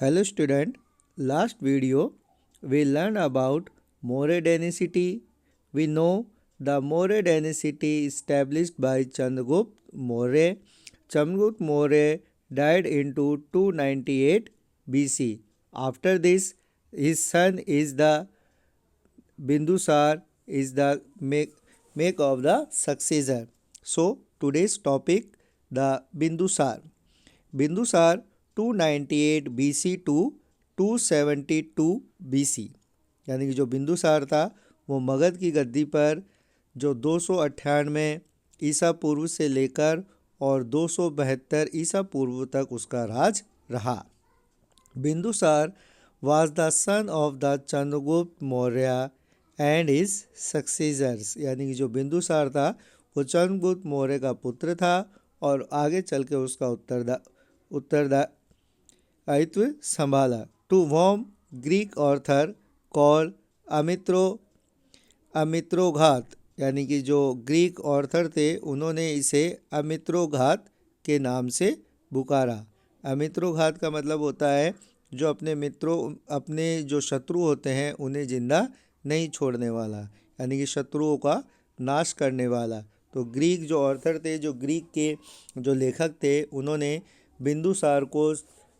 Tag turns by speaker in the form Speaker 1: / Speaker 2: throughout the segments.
Speaker 1: Hello student, last video we learned about Moray dynasty. We know the Moray dynasty established by Chandragupta Maurya. Chandragupta Maurya died in 298 BC. After this, his son is the Bindusar is the make of the successor. So today's topic the Bindusar. Bindusar 298 BC to 272 BC, यानी कि जो बिंदुसार था वो मगध की गद्दी पर जो 298 ईसा पूर्व से लेकर और 272 ईसा पूर्व तक उसका राज रहा। Bindusar was the son of the Chandragupta Maurya and his successors, यानी कि जो बिंदुसार था वो चंद्रगुप्त मौर्य का पुत्र था और आगे चल के उसका उत्तरदायित्व संभाला। To whom Greek author call Amitraghata, यानी कि जो ग्रीक ऑर्थर थे उन्होंने इसे अमित्रोघात के नाम से पुकारा। अमित्रोघात का मतलब होता है जो अपने जो शत्रु होते हैं उन्हें जिंदा नहीं छोड़ने वाला, यानी कि शत्रुओं का नाश करने वाला। तो ग्रीक जो ऑर्थर थे, जो ग्रीक के जो लेखक थे, उन्होंने बिंदुसार को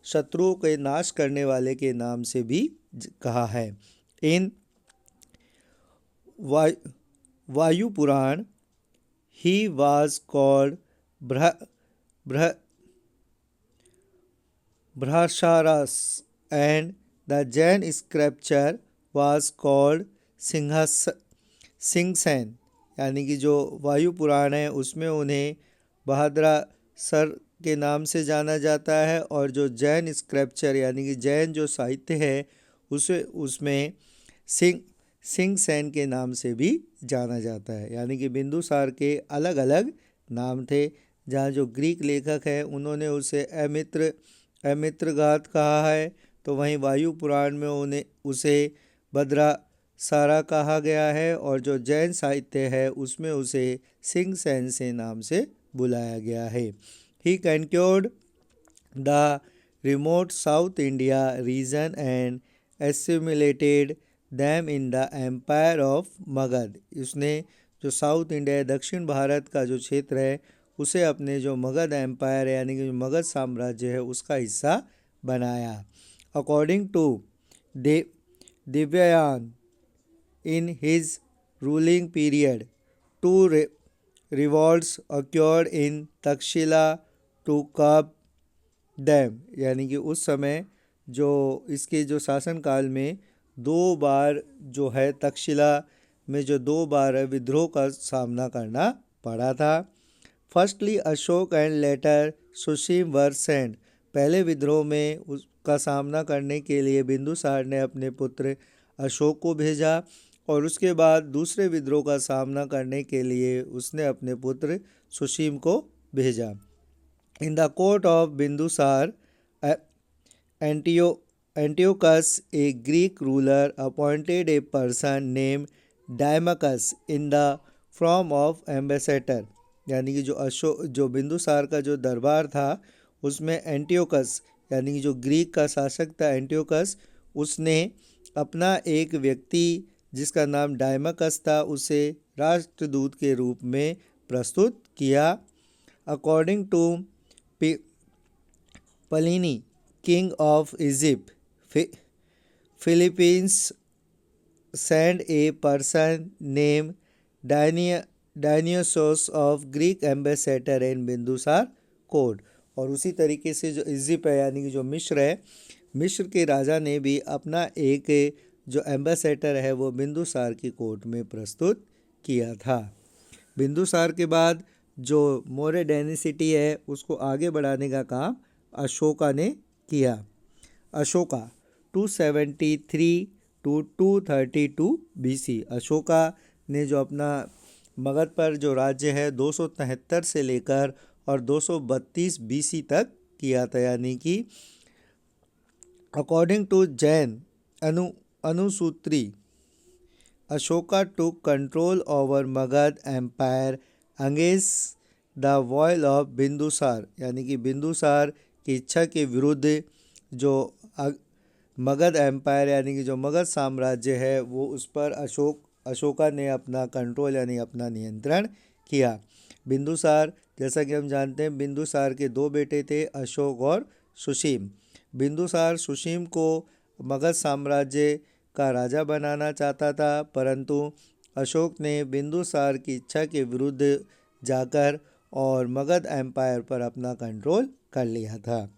Speaker 1: शत्रुओं के नाश करने वाले के नाम से भी कहा है। In Vayu Purana he was called Bhadrasara and the Jain scripture was called Simhasena, यानी कि जो वायु पुराण है उसमें उन्हें बहादुर के नाम से जाना जाता है और जो जैन स्क्रिप्चर यानी कि जैन जो साहित्य है उसमें सिंहसेन के नाम से भी जाना जाता है। यानी कि बिंदुसार के अलग अलग नाम थे। जहाँ जो ग्रीक लेखक है उन्होंने उसे अमित्रघात कहा है, तो वहीं वायु पुराण में उसे भद्रासारा कहा गया है और जो जैन साहित्य है उसमें उसे सिंहसेन से नाम से बुलाया गया है। He conquered the remote South India region and assimilated them in the empire of Magad. उसने जो साउथ इंडिया दक्षिण भारत का जो क्षेत्र है उसे अपने जो मगध एम्पायर यानी कि जो मगध साम्राज्य है उसका हिस्सा बनाया। According to Divyavadana in his ruling period, two revolts occurred in Takshashila to curb them, यानी कि उस समय जो इसके जो शासनकाल में दो बार जो है तक्षशिला में जो दो बार विद्रोह का सामना करना पड़ा था। Firstly Ashok and later Susim were sent, पहले विद्रोह में उसका सामना करने के लिए बिंदुसार ने अपने पुत्र अशोक को भेजा और उसके बाद दूसरे विद्रोह का सामना करने के लिए उसने अपने पुत्र सुसीम को भेजा। In the court of Bindusara Antiochus a Greek ruler appointed a person name Deimachus in the form of ambassador, यानी कि जो बिंदुसार का जो दरबार था उसमें एंटियोकस यानी कि जो ग्रीक का शासक था एंटियोकस, उसने अपना एक व्यक्ति जिसका नाम डायमकस था उसे राष्ट्रदूत के रूप में प्रस्तुत किया। According to Pliny king of Egypt, Philippines send a person name Dionysius of Greek ambassador in Bindusara court, और उसी तरीके से जो इजिप्ट है यानी कि जो मिस्र है, मिस्र के राजा ने भी अपना एक जो एम्बेसडर है वो बिंदुसार की कोर्ट में प्रस्तुत किया था। बिंदुसार के बाद जो मौर्य डायनेसिटी है उसको आगे बढ़ाने का काम अशोका ने किया। अशोका 273 टू 232 BC, अशोका ने जो अपना मगध पर जो राज्य है 273 से लेकर और 232 BC तक किया था, यानी कि according to Jain Anusutri Ashoka took control over Magadha empire against the will of Bindusara, यानी कि बिंदुसार की इच्छा के विरुद्ध जो मगध एम्पायर यानी कि जो मगध साम्राज्य है वो उस पर अशोका ने अपना कंट्रोल यानी अपना नियंत्रण किया। बिंदुसार, जैसा कि हम जानते हैं बिंदुसार के दो बेटे थे, अशोक और सुसीम। बिंदुसार सुसीम को मगध साम्राज्य का राजा बनाना चाहता था, परंतु अशोक ने बिंदुसार की इच्छा के विरुद्ध जाकर और मगध एम्पायर पर अपना कंट्रोल कर लिया था।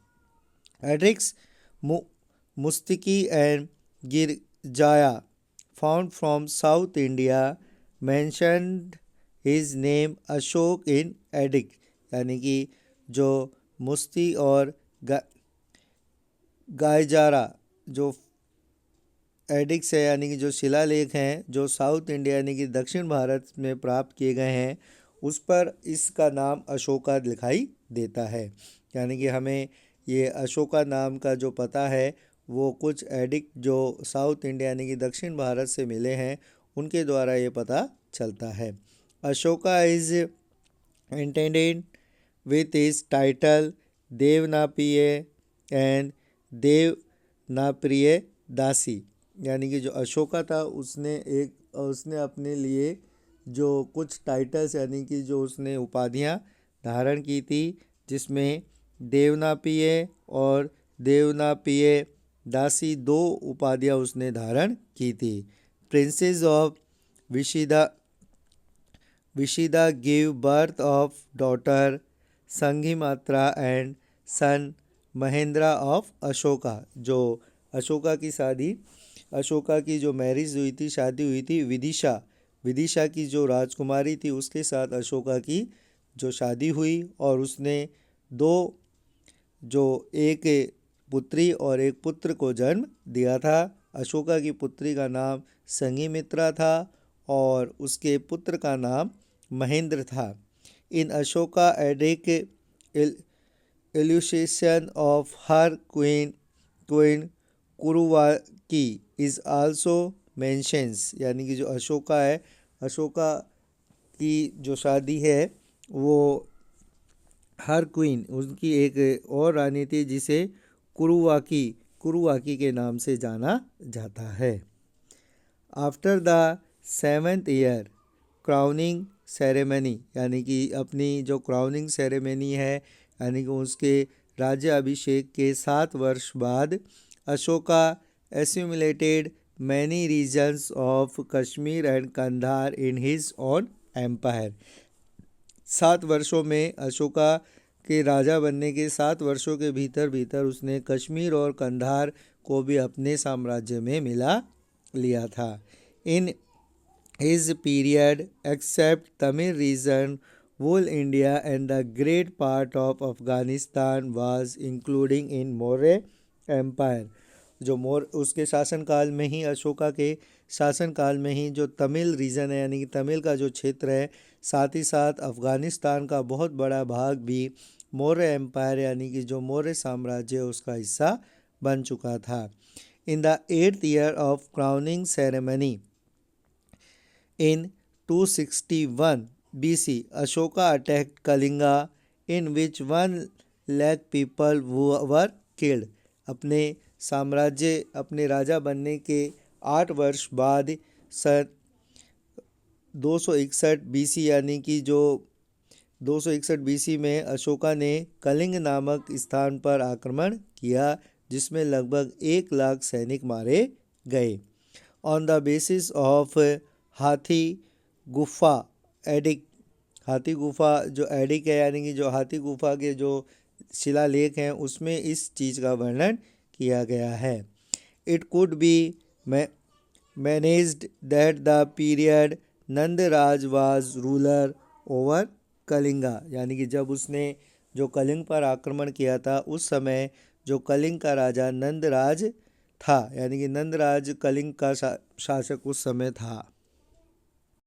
Speaker 1: एड्रिक्स मुस्तकी एंड गिरजाया found from South India mentioned his name Ashok in edict, यानी कि जो मुस्ती और गायजारा जो एडिक्स है यानी कि जो शिलालेख हैं जो साउथ इंडिया यानी कि दक्षिण भारत में प्राप्त किए गए हैं उस पर इसका नाम अशोका दिखाई देता है। यानी कि हमें ये अशोका नाम का जो पता है वो कुछ एडिक्ट जो साउथ इंडिया यानी कि दक्षिण भारत से मिले हैं उनके द्वारा ये पता चलता है। Ashoka is intended with his title Devanampiya and Devanampriya Dasi, यानी कि जो अशोका था उसने अपने लिए जो कुछ टाइटल्स यानी कि जो उसने उपाधियां धारण की थी जिसमें देवनापिय और देवनापिय दासी दो उपाधियां उसने धारण की थी। प्रिंसेस ऑफ विशिदा give birth of daughter Sanghamitra and son Mahendra of Ashoka. जो अशोका की जो मैरिज हुई थी, शादी हुई थी विदिशा की जो राजकुमारी थी उसके साथ अशोका की जो शादी हुई और उसने दो जो एक पुत्री और एक पुत्र को जन्म दिया था। अशोका की पुत्री का नाम संघमित्रा था और उसके पुत्र का नाम महेंद्र था। In Ashoka edict illusion of her queen Karuvaki is also mentions, यानी कि जो अशोका की जो शादी है वो हर क्वीन उनकी एक और रानी थी जिसे कुरुवाकी के नाम से जाना जाता है। After the 7th year crowning ceremony, यानी कि अपनी जो क्राउनिंग सेरेमनी है यानी कि उसके राज्य अभिषेक के 7 वर्ष बाद Ashoka accumulated many regions of Kashmir and Kandahar in his own empire. 7 वर्षों में अशोका के राजा बनने के 7 वर्षों के भीतर उसने कश्मीर और कंधार को भी अपने साम्राज्य में मिला लिया था। In his period except Tamil region whole India and the great part of Afghanistan was including in Maurya empire. जो उसके शासनकाल में ही अशोका के शासनकाल में ही जो तमिल रीजन है यानी कि तमिल का जो क्षेत्र है साथ ही साथ अफगानिस्तान का बहुत बड़ा भाग भी मौर्य एम्पायर यानी कि जो मौर्य साम्राज्य उसका हिस्सा बन चुका था। In the 8th year of crowning ceremony in 261 BC, Ashoka attacked Kalinga in which 1 lakh people were killed। अपने राजा बनने के 8 वर्ष बाद सन 261 BC यानी कि जो 261 BC में अशोका ने कलिंग नामक स्थान पर आक्रमण किया जिसमें लगभग 1 लाख सैनिक मारे गए। ऑन द बेसिस ऑफ हाथी गुफा एडिक, हाथी गुफा जो एडिक है यानी कि जो हाथी गुफा के जो शिलालेख हैं उसमें इस चीज़ का वर्णन किया गया है। It could be managed that the period Nandraj was ruler over Kalinga, यानी कि जब उसने जो कलिंग पर आक्रमण किया था उस समय जो कलिंग का राजा नंदराज था यानी कि नंदराज कलिंग का शासक उस समय था।